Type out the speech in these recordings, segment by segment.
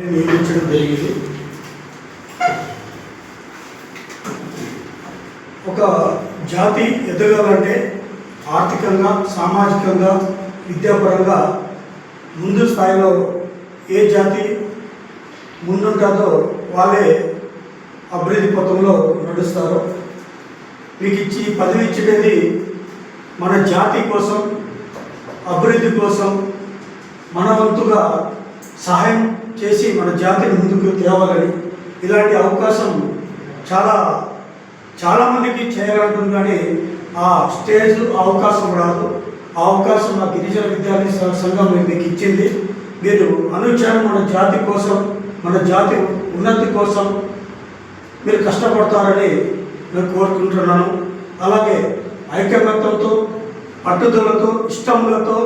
నియమించడం జరిగింది. ఒక జాతి ఎదగాలంటే ఆర్థికంగా, సామాజికంగా, విద్యాపరంగా ముందు స్థాయిలో ఏ జాతి ముందుంటుందో వాళ్ళే అభివృద్ధి పథంలో నడుస్తారు. మీకు పదవి ఇచ్చేది మన జాతి కోసం, అభివృద్ధి కోసం మన వంతుగా సహాయం చేసి మన జాతిని ముందుకు తేవాలని. ఇలాంటి అవకాశం చాలామందికి చేయాలంటుంది, కానీ ఆ స్టేజ్ అవకాశం రాదు. ఆ అవకాశం మా గిరిజన విద్యార్థి సంఘం మీకు ఇచ్చింది. మీరు అనుక్షణం మన జాతి కోసం, మన జాతి ఉన్నతి కోసం మీరు కష్టపడతారని నేను కోరుకుంటున్నాను. అలాగే ఐకమత్యంతో, పట్టుదలతో, ఇష్టములతో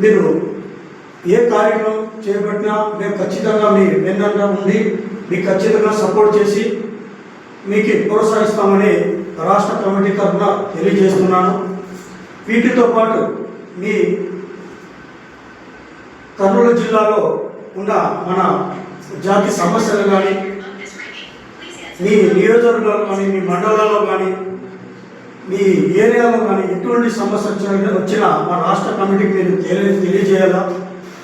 మీరు ఏ కార్యక్రమం చేపట్టినా మేము ఖచ్చితంగా మీ వెన్నంగా ఉండి మీకు ఖచ్చితంగా సపోర్ట్ చేసి మీకు ప్రోత్సహిస్తామని రాష్ట్ర కమిటీ తరఫున తెలియజేస్తున్నాను. వీటితో పాటు మీ కర్నూలు జిల్లాలో ఉన్న మన జాతి సమస్యలు కానీ, మీ నియోజకవర్గాలు కానీ, మీ మండలాల్లో కానీ, మీ ఏరియాలో కానీ ఎటువంటి సమస్య వచ్చినా మా రాష్ట్ర కమిటీకి మీరు తెలియజేయాలా,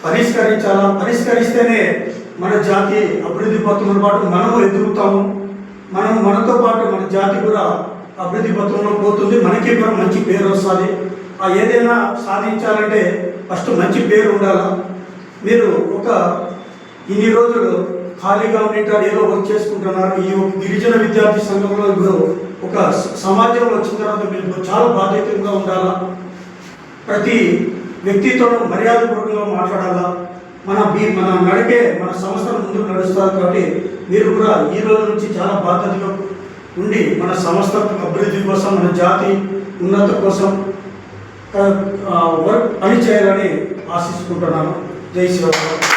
పరిష్కరించాలా. పరిష్కరిస్తేనే మన జాతి అభివృద్ధి పథంతో పాటు మనము ఎదుగుతాము. మనతో పాటు మన జాతి కూడా అభివృద్ధి పథంలో పోతుంది. మనకి కూడా మంచి పేరు వస్తుంది. ఏదైనా సాధించాలంటే ఫస్ట్ మంచి పేరు ఉండాలా. మీరు ఇన్ని రోజులు ఖాళీగా ఉంటారు, ఏదో వర్క్ చేసుకుంటున్నారు. ఈ గిరిజన విద్యార్థి సంఘంలో ఇప్పుడు ఒక సమాజంలో వచ్చిన తర్వాత మీరు చాలా బాధ్యతగా ఉండాలా. ప్రతి వ్యక్తితో మర్యాదపూర్వకంగా మాట్లాడాలా. మన నడిపే మన సంస్థను ముందుకు నడుస్తారు. కాబట్టి మీరు కూడా ఈ రోజు నుంచి చాలా బాధ్యతగా ఉండి మన సంస్థ అభివృద్ధి కోసం, మన జాతి ఉన్నత కోసం పని చేయాలని ఆశిస్తుంటున్నాను. జై శ్రీరామ్.